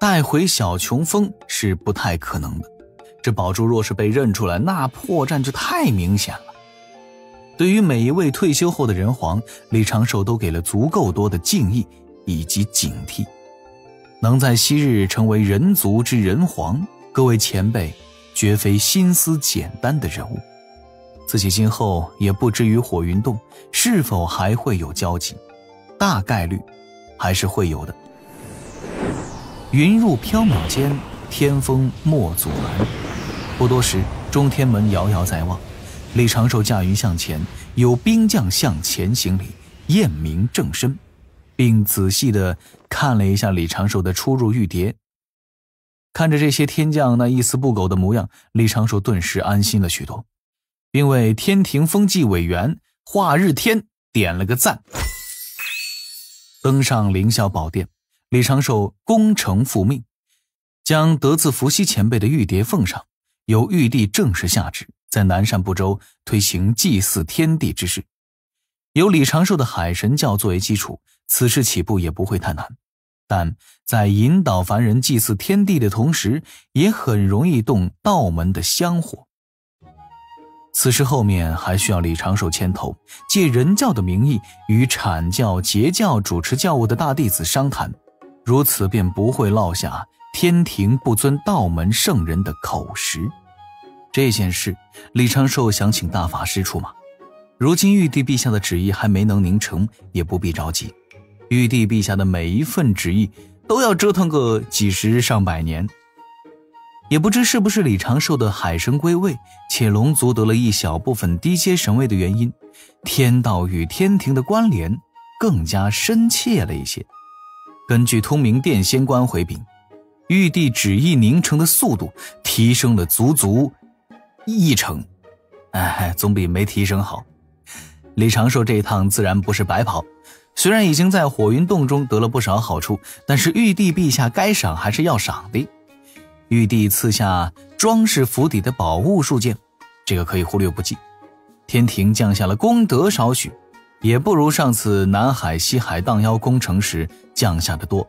带回小琼峰是不太可能的。这宝珠若是被认出来，那破绽就太明显了。对于每一位退休后的人皇，李长寿都给了足够多的敬意以及警惕。能在昔日成为人族之人皇，各位前辈绝非心思简单的人物。自己今后也不知与火云洞是否还会有交集，大概率还是会有的。云入缥缈间，天风莫阻拦。不多时，中天门遥遥在望，李长寿驾云向前，有兵将向前行礼，验明正身，并仔细地看了一下李长寿的出入玉牒。看着这些天将那一丝不苟的模样，李长寿顿时安心了许多，并为天庭风纪委员华日天点了个赞。登上凌霄宝殿，李长寿功成复命，将得自伏羲前辈的玉牒奉上，由玉帝正式下旨，在南赡部洲推行祭祀天地之事。有李长寿的海神教作为基础，此事起步也不会太难，但在引导凡人祭祀天地的同时，也很容易动道门的香火。此事后面还需要李长寿牵头，借人教的名义与阐教、截教主持教务的大弟子商谈，如此便不会落下天庭不尊道门圣人的口实。这件事李长寿想请大法师出马，如今玉帝陛下的旨意还没能凝成，也不必着急。玉帝陛下的每一份旨意都要折腾个几十上百年。也不知是不是李长寿的海神归位，且龙族得了一小部分低阶神位的原因，天道与天庭的关联更加深切了一些。根据通明殿仙官回禀，玉帝旨意凝成的速度提升了足足1成，总比没提升好。李长寿这一趟自然不是白跑，虽然已经在火云洞中得了不少好处，但是玉帝陛下该赏还是要赏的。玉帝赐下装饰府邸的宝物数件，这个可以忽略不计。天庭降下了功德少许，也不如上次南海西海荡妖攻城时降下的多。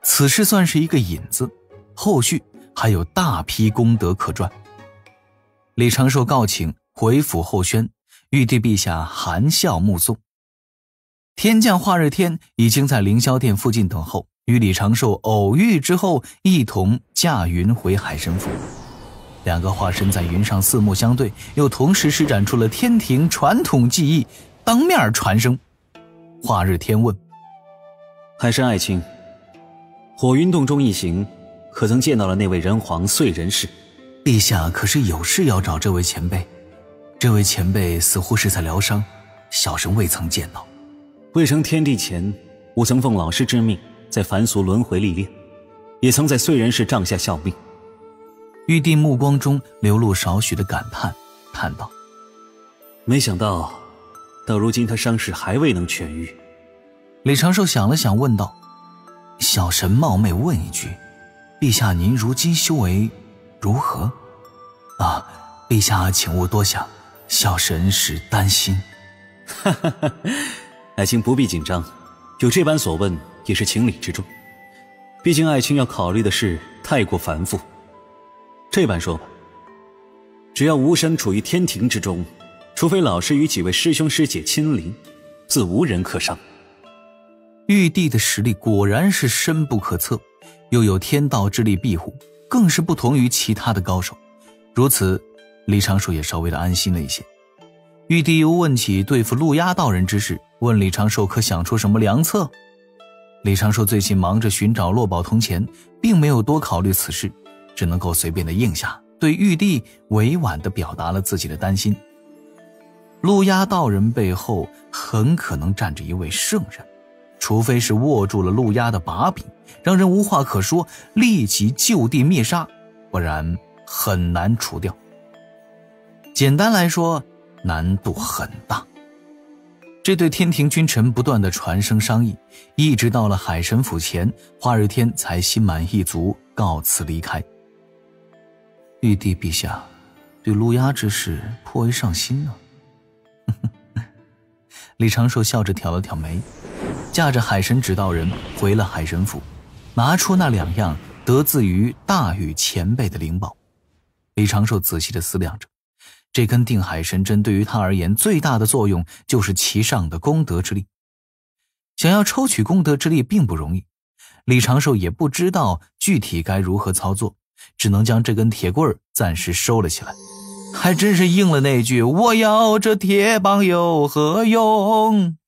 此事算是一个引子，后续还有大批功德可赚。李长寿告请回府候宣，玉帝陛下含笑目送。天将华日天已经在凌霄殿附近等候，与李长寿偶遇之后，一同驾云回海神府。两个化身在云上四目相对，又同时施展出了天庭传统技艺，当面传声。华日天问：海神爱卿，火云洞中一行可曾见到了那位人皇燧人氏？陛下可是有事要找这位前辈？这位前辈似乎是在疗伤，小神未曾见到。未成天地前，吾曾奉老师之命在凡俗轮回历练，也曾在燧人氏帐下效命。玉帝目光中流露少许的感叹，叹道：没想到到如今他伤势还未能痊愈。李长寿想了想问道：小神冒昧问一句，陛下您如今修为如何？陛下请勿多想，小神是担心。爱卿不必紧张，有这般所问也是情理之中。毕竟爱卿要考虑的事太过繁复。这般说吧，只要吾身处于天庭之中，除非老师与几位师兄师姐亲临，自无人可伤。玉帝的实力果然是深不可测，又有天道之力庇护，更是不同于其他的高手。如此，李长寿也稍微的安心了一些。玉帝又问起对付陆压道人之事，问李长寿可想出什么良策。李长寿最近忙着寻找落宝铜钱，并没有多考虑此事，只能够随便的应下，对玉帝委婉地表达了自己的担心。陆压道人背后很可能站着一位圣人，除非是握住了陆压的把柄，让人无话可说，立即就地灭杀，不然很难除掉。简单来说，难度很大。这对天庭君臣不断的传声商议，一直到了海神府前，华日天才心满意足告辞离开。玉帝陛下对陆压之事颇为上心呢。李长寿笑着挑了挑眉，驾着海神指道人回了海神府。拿出那2样得自于大禹前辈的灵宝。李长寿仔细地思量着，这根定海神针对于他而言最大的作用就是其上的功德之力。想要抽取功德之力并不容易，李长寿也不知道具体该如何操作，只能将这根铁棍暂时收了起来。还真是应了那句我要这铁棒有何用。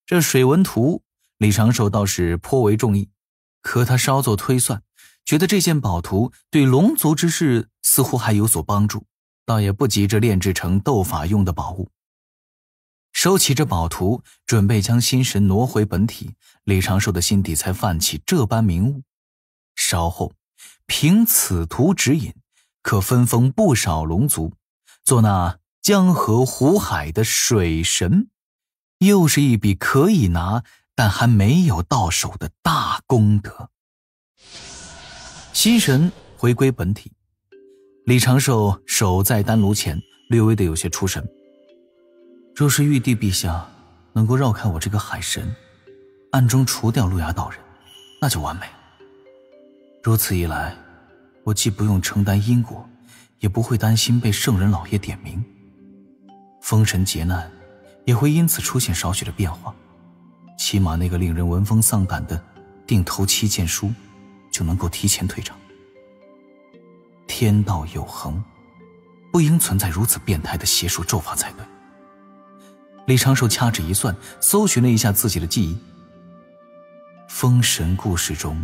这水纹图李长寿倒是颇为中意，可他稍作推算，觉得这件宝图对龙族之事似乎还有所帮助，倒也不急着炼制成斗法用的宝物。收起这宝图，准备将心神挪回本体，李长寿的心底才泛起这般明悟。稍后凭此图指引，可分封不少龙族，做那江河湖海的水神，又是一笔可以拿但还没有到手的大功德。心神回归本体，李长寿守在丹炉前，略微的有些出神。若是玉帝陛下能够绕开我这个海神，暗中除掉路牙道人，那就完美了。如此一来，我既不用承担因果，也不会担心被圣人老爷点名，封神劫难也会因此出现少许的变化，起码那个令人闻风丧胆的定头七剑书就能够提前退场。天道有恒，不应存在如此变态的邪术咒法才对。李长寿掐指一算，搜寻了一下自己的记忆。封神故事中，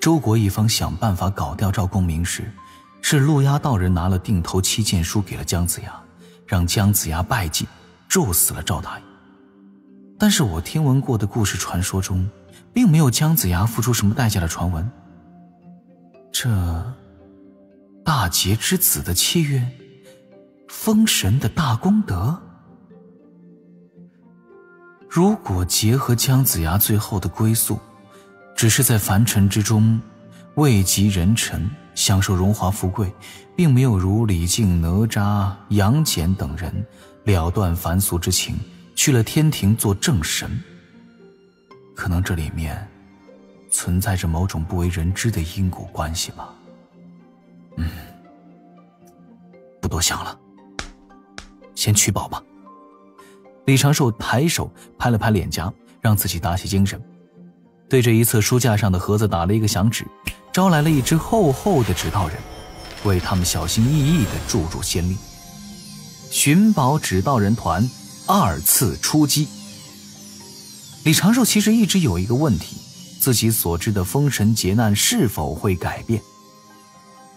周国一方想办法搞掉赵公明时，是陆压道人拿了定头七剑书给了姜子牙，让姜子牙拜祭，咒死了赵大爷。但是我听闻过的故事传说中，并没有姜子牙付出什么代价的传闻。这大劫之子的契约，封神的大功德，如果结合姜子牙最后的归宿，只是在凡尘之中位极人臣，享受荣华富贵，并没有如李靖、哪吒、杨戬等人了断凡俗之情，去了天庭做正神。可能这里面存在着某种不为人知的因果关系吧。不多想了，先取宝吧。李长寿抬手拍了拍脸颊，让自己打起精神，对着一侧书架上的盒子打了一个响指，招来了一支厚厚的指道人，为他们小心翼翼地注入仙力。寻宝指道人团2次出击。李长寿其实一直有一个问题，自己所知的封神劫难是否会改变？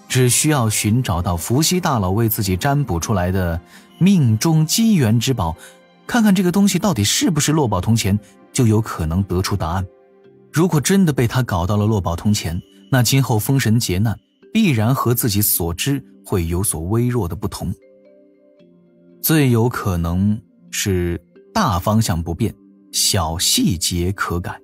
只需要寻找到伏羲大佬为自己占卜出来的命中机缘之宝，看看这个东西到底是不是落宝铜钱，就有可能得出答案。如果真的被他搞到了落宝铜钱，那今后封神劫难必然和自己所知会有所微弱的不同。最有可能是大方向不变，小细节可改。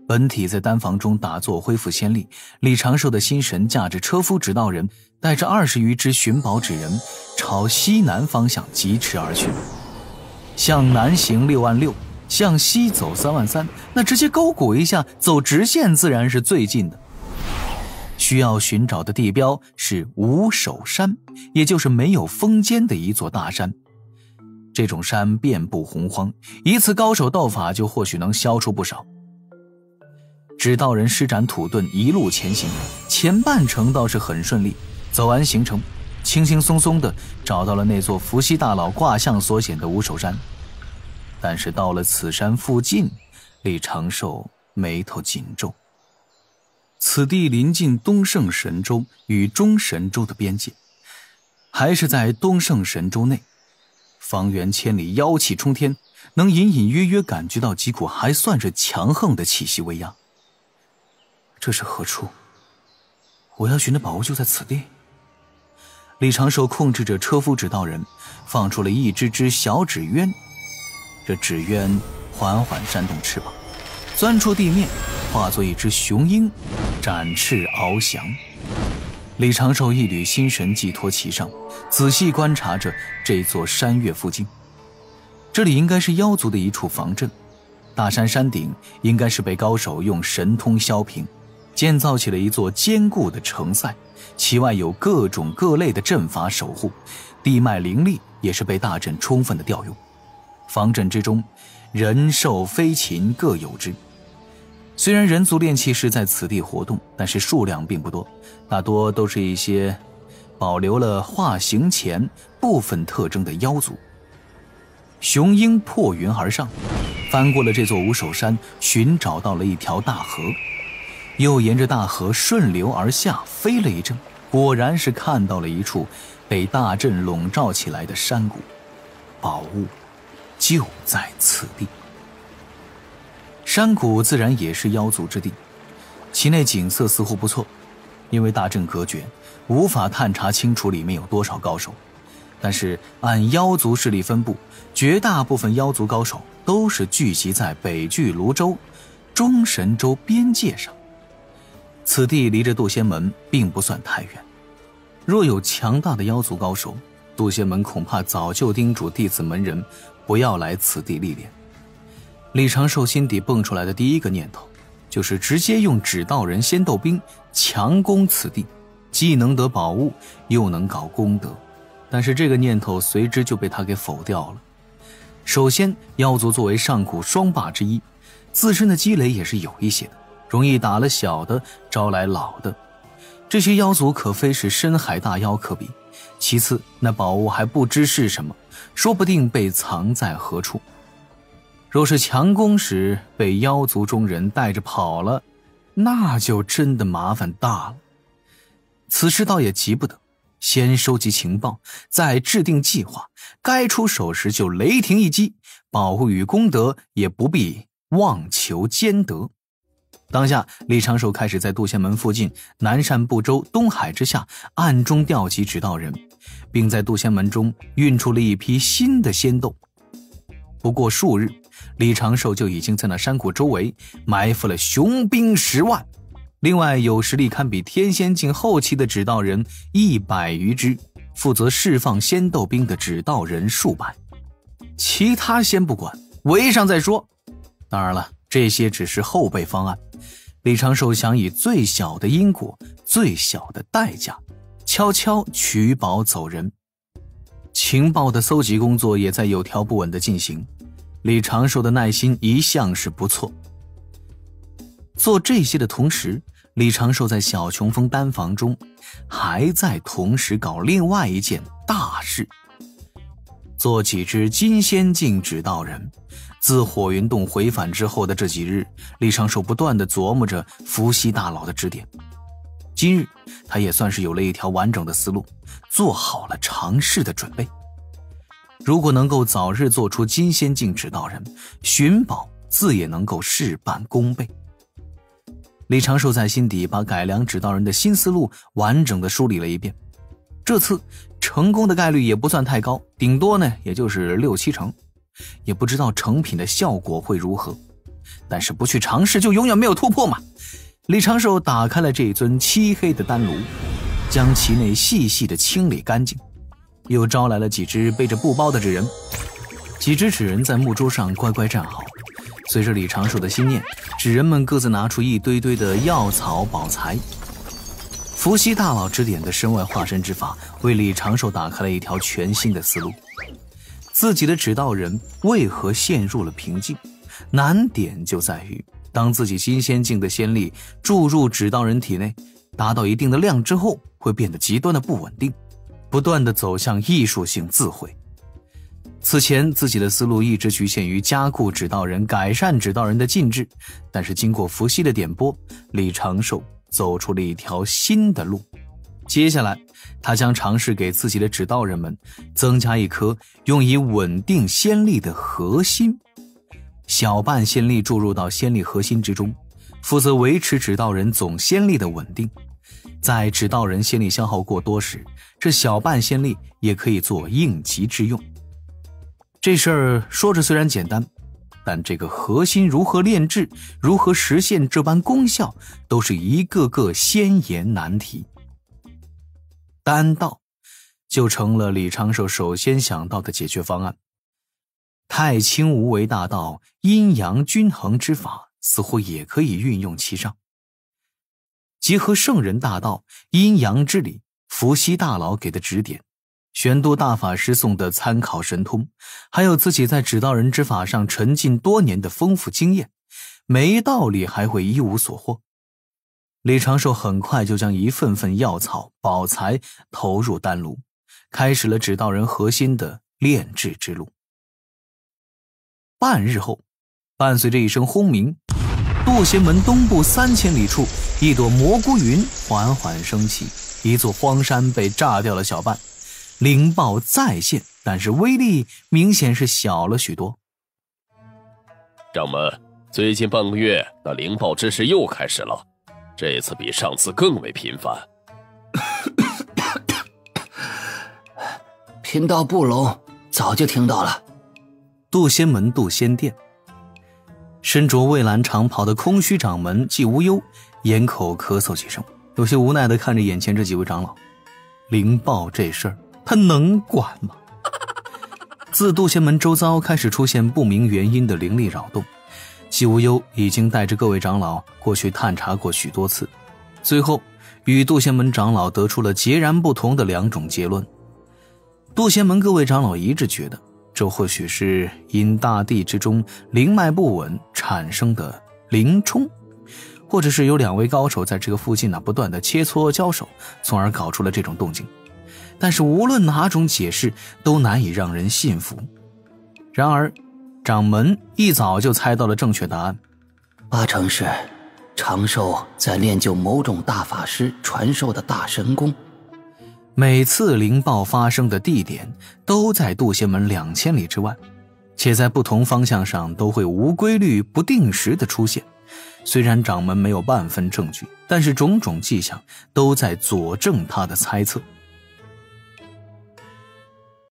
本体在丹房中打坐恢复仙力，李长寿的心神驾着车夫指道人，带着20余只寻宝纸人朝西南方向疾驰而去。向南行6万6，向西走3万3，那直接勾股一下走直线自然是最近的。需要寻找的地标是无首山，也就是没有峰尖的一座大山。这种山遍布洪荒，一次高手斗法就或许能消除不少。指道人施展土遁一路前行，前半程倒是很顺利，走完行程轻轻松松地找到了那座伏羲大佬卦象所显的无首山。但是到了此山附近，李长寿眉头紧皱。此地临近东胜神州与中神州的边界，还是在东胜神州内，方圆千里，妖气冲天，能隐隐约约感觉到几股还算是强横的气息威压。这是何处？我要寻的宝物就在此地。李长寿控制着车夫指道人，放出了一只只小纸鸢。这纸鸢缓缓扇动翅膀，钻出地面，化作一只雄鹰，展翅翱翔。李长寿一缕心神寄托其上，仔细观察着这座山岳附近。这里应该是妖族的一处防阵，大山山顶应该是被高手用神通削平，建造起了一座坚固的城塞，其外有各种各类的阵法守护，地脉灵力也是被大阵充分的调用。方阵之中，人兽飞禽各有之。虽然人族炼器士在此地活动，但是数量并不多，大多都是一些保留了化形前部分特征的妖族。雄鹰破云而上，翻过了这座五手山，寻找到了一条大河，又沿着大河顺流而下，飞了一阵，果然是看到了一处被大阵笼罩起来的山谷，宝物就在此地。山谷自然也是妖族之地，其内景色似乎不错，因为大阵隔绝，无法探查清楚里面有多少高手。但是按妖族势力分布，绝大部分妖族高手都是聚集在北距泸州、中神州边界上。此地离着渡仙门并不算太远，若有强大的妖族高手，渡仙门恐怕早就叮嘱弟子门人不要来此地历练。李长寿心底蹦出来的第一个念头，就是直接用指道人仙斗兵强攻此地，既能得宝物，又能搞功德。但是这个念头随之就被他给否掉了。首先，妖族作为上古双霸之一，自身的积累也是有一些的，容易打了小的招来老的，这些妖族可非是深海大妖可比。其次，那宝物还不知是什么，说不定被藏在何处。若是强攻时被妖族中人带着跑了，那就真的麻烦大了。此事倒也急不得，先收集情报，再制定计划，该出手时就雷霆一击，宝物与功德也不必妄求兼得。当下，李长寿开始在渡仙门附近南赡部洲东海之下暗中调集指道人，并在渡仙门中运出了一批新的仙斗。不过数日，李长寿就已经在那山谷周围埋伏了雄兵10万，另外有实力堪比天仙境后期的指道人100余只，负责释放仙斗兵的指道人数百。其他先不管，围上再说。当然了，这些只是后备方案。李长寿想以最小的因果、最小的代价，悄悄取宝走人。情报的搜集工作也在有条不紊地进行，李长寿的耐心一向是不错。做这些的同时，李长寿在小琼峰丹房中还在同时搞另外一件大事，做几只金仙境指道人。自火云洞回返之后的这几日，李长寿不断地琢磨着伏羲大佬的指点。今日他也算是有了一条完整的思路，做好了尝试的准备。如果能够早日做出金仙境指道人，寻宝自也能够事半功倍。李长寿在心底把改良指道人的新思路完整的梳理了一遍，这次成功的概率也不算太高，顶多呢也就是6-7成，也不知道成品的效果会如何，但是不去尝试就永远没有突破嘛。李长寿打开了这尊漆黑的丹炉，将其内细细的清理干净，又招来了几只背着布包的纸人。几只纸人在木桌上乖乖站好，随着李长寿的心念，纸人们各自拿出一堆堆的药草宝材。伏羲大佬指点的身外化身之法，为李长寿打开了一条全新的思路。自己的指道人为何陷入了瓶颈？难点就在于，当自己金仙境的仙力注入指道人体内，达到一定的量之后，会变得极端的不稳定，不断的走向艺术性自毁。此前自己的思路一直局限于加固指道人、改善指道人的禁制，但是经过伏羲的点拨，李长寿走出了一条新的路。接下来他将尝试给自己的指道人们增加一颗用以稳定仙力的核心，小半仙力注入到仙力核心之中，负责维持指道人总仙力的稳定。在指道人仙力消耗过多时，这小半仙力也可以做应急之用。这事儿说着虽然简单，但这个核心如何炼制，如何实现这般功效，都是一个个先言难题。丹道就成了李长寿首先想到的解决方案。太清无为大道阴阳均衡之法似乎也可以运用其上，结合圣人大道阴阳之理，伏羲大佬给的指点，玄都大法师送的参考神通，还有自己在指导人之法上沉浸多年的丰富经验，没道理还会一无所获。李长寿很快就将一份份药草宝材投入丹炉，开始了指导人核心的炼制之路。半日后，伴随着一声轰鸣，渡仙门东部3000里处，一朵蘑菇云缓缓升起，一座荒山被炸掉了小半。灵豹再现，但是威力明显是小了许多。掌门，最近半个月那灵豹之事又开始了，这次比上次更为频繁。贫道不聋，早就听到了。渡仙门渡仙殿，身着蔚蓝长袍的空虚掌门季无忧掩口咳嗽几声，有些无奈地看着眼前这几位长老。灵豹这事儿他能管吗？自渡仙门周遭开始出现不明原因的灵力扰动，季无忧已经带着各位长老过去探查过许多次，最后与渡仙门长老得出了截然不同的2种结论。渡仙门各位长老一致觉得，这或许是因大地之中灵脉不稳产生的灵冲，或者是有2位高手在这个附近不断的切磋交手，从而搞出了这种动静。但是无论哪种解释都难以让人信服。然而掌门一早就猜到了正确答案，8成是长寿在练就某种大法师传授的大神功。每次灵豹发生的地点都在渡仙门2000里之外，且在不同方向上都会无规律不定时的出现。虽然掌门没有半分证据，但是种种迹象都在佐证他的猜测。